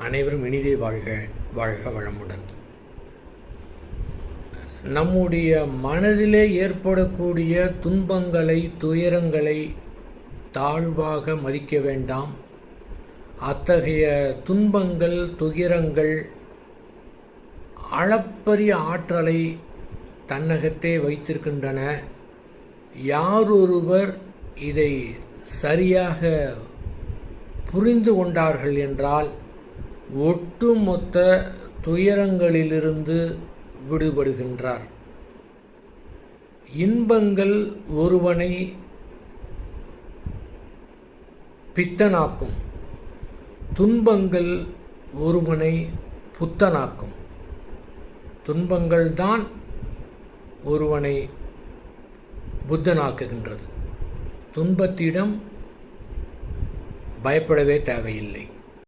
அனைவரும் இனிதே வாழ்க, வாழ்க வளமுடன். நம்முடைய மனதிலே ஏற்படக்கூடிய துன்பங்களை, துயரங்களை தாழ்வாக மதிக்க வேண்டாம். அத்தகைய துன்பங்கள், துயரங்கள் அளப்பரிய ஆற்றலை தன்னகத்தே வைத்திருக்கின்றன. யாரொருவர் இதை சரியாக புரிந்து கொண்டார்கள் என்றால் ஒட்டுமொத்த துயரங்களிலிருந்து விடுபடுகின்றார். இன்பங்கள் ஒருவனை பித்தனாக்கும், துன்பங்கள் ஒருவனை புத்தனாக்கும். துன்பங்கள்தான் ஒருவனை புத்தனாக்குகின்றது. துன்பத்திடம் பயப்படவே தேவையில்லை.